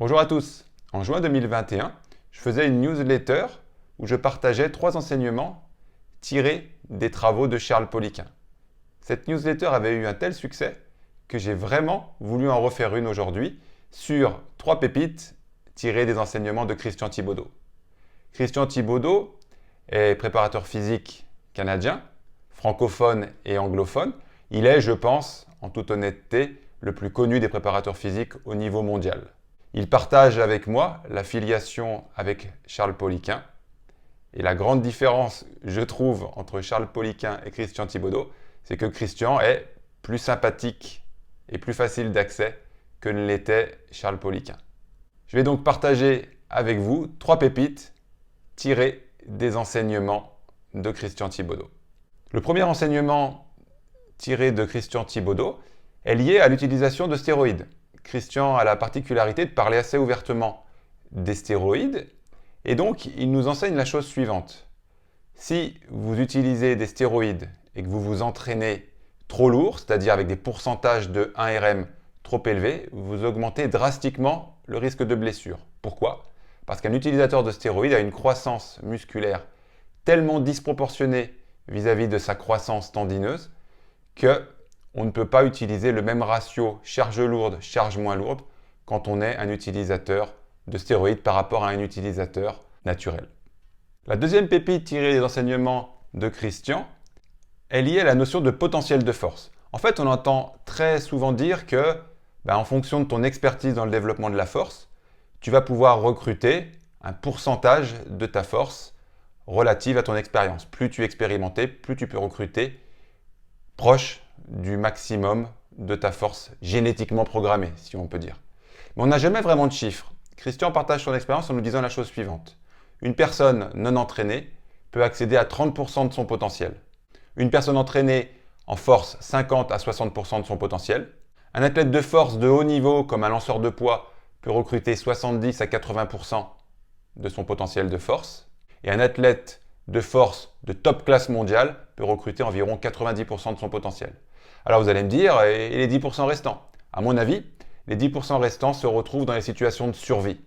Bonjour à tous. En juin 2021, je faisais une newsletter où je partageais 3 enseignements tirés des travaux de Charles Poliquin. Cette newsletter avait eu un tel succès que j'ai vraiment voulu en refaire une aujourd'hui sur 3 pépites tirées des enseignements de Christian Thibaudeau. Christian Thibaudeau est préparateur physique canadien, francophone et anglophone. Il est, je pense, en toute honnêteté, le plus connu des préparateurs physiques au niveau mondial. Il partage avec moi la filiation avec Charles Poliquin. Et la grande différence, je trouve, entre Charles Poliquin et Christian Thibaudeau, c'est que Christian est plus sympathique et plus facile d'accès que ne l'était Charles Poliquin. Je vais donc partager avec vous 3 pépites tirées des enseignements de Christian Thibaudeau. Le premier enseignement tiré de Christian Thibaudeau est lié à l'utilisation de stéroïdes. Christian a la particularité de parler assez ouvertement des stéroïdes et donc il nous enseigne la chose suivante. Si vous utilisez des stéroïdes et que vous vous entraînez trop lourd, c'est-à-dire avec des pourcentages de 1 RM trop élevés, vous augmentez drastiquement le risque de blessure. Pourquoi ? Parce qu'un utilisateur de stéroïdes a une croissance musculaire tellement disproportionnée vis-à-vis de sa croissance tendineuse que on ne peut pas utiliser le même ratio charge lourde, charge moins lourde quand on est un utilisateur de stéroïdes par rapport à un utilisateur naturel. La deuxième pépite tirée des enseignements de Christian est liée à la notion de potentiel de force. En fait, on entend très souvent dire que, en fonction de ton expertise dans le développement de la force, tu vas pouvoir recruter un pourcentage de ta force relative à ton expérience. Plus tu es expérimenté, plus tu peux recruter proche du maximum de ta force génétiquement programmée, si on peut dire. Mais on n'a jamais vraiment de chiffres. Christian partage son expérience en nous disant la chose suivante. Une personne non entraînée peut accéder à 30% de son potentiel. Une personne entraînée en force 50 à 60% de son potentiel. Un athlète de force de haut niveau, comme un lanceur de poids, peut recruter 70 à 80% de son potentiel de force. Et un athlète de force de top classe mondiale peut recruter environ 90% de son potentiel. Alors vous allez me dire, et les 10% restants ? À mon avis, les 10% restants se retrouvent dans les situations de survie.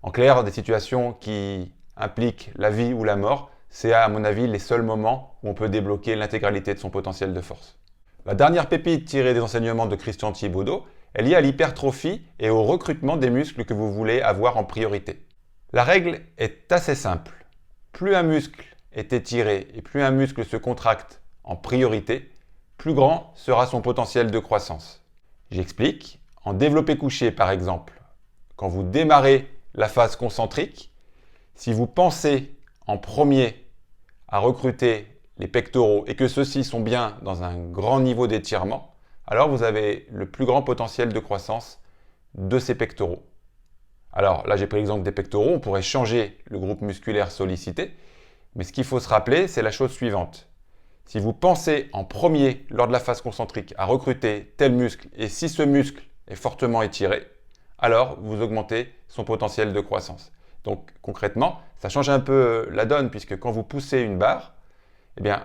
En clair, des situations qui impliquent la vie ou la mort, c'est à mon avis les seuls moments où on peut débloquer l'intégralité de son potentiel de force. La dernière pépite tirée des enseignements de Christian Thibaudeau est liée à l'hypertrophie et au recrutement des muscles que vous voulez avoir en priorité. La règle est assez simple. Plus un muscle est étiré et plus un muscle se contracte en priorité, plus grand sera son potentiel de croissance. J'explique. En développé couché, par exemple, quand vous démarrez la phase concentrique, si vous pensez en premier à recruter les pectoraux et que ceux-ci sont bien dans un grand niveau d'étirement, alors vous avez le plus grand potentiel de croissance de ces pectoraux. Alors là, j'ai pris l'exemple des pectoraux, on pourrait changer le groupe musculaire sollicité, mais ce qu'il faut se rappeler, c'est la chose suivante. Si vous pensez en premier, lors de la phase concentrique, à recruter tel muscle, et si ce muscle est fortement étiré, alors vous augmentez son potentiel de croissance. Donc concrètement, ça change un peu la donne, puisque quand vous poussez une barre,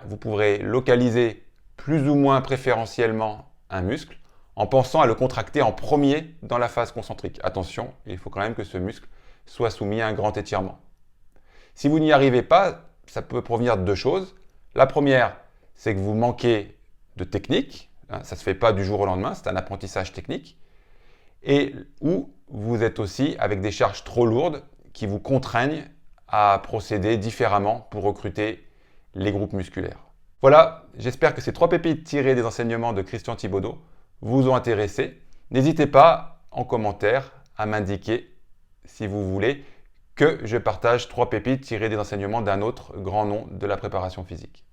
vous pourrez localiser plus ou moins préférentiellement un muscle en pensant à le contracter en premier dans la phase concentrique. Attention, il faut quand même que ce muscle soit soumis à un grand étirement. Si vous n'y arrivez pas, ça peut provenir de 2 choses. La première, c'est que vous manquez de technique. Ça ne se fait pas du jour au lendemain, c'est un apprentissage technique. Et où vous êtes aussi avec des charges trop lourdes qui vous contraignent à procéder différemment pour recruter les groupes musculaires. Voilà, j'espère que ces 3 pépites tirées des enseignements de Christian Thibaudeau vous ont intéressé. N'hésitez pas en commentaire à m'indiquer si vous voulez que je partage 3 pépites tirées des enseignements d'un autre grand nom de la préparation physique.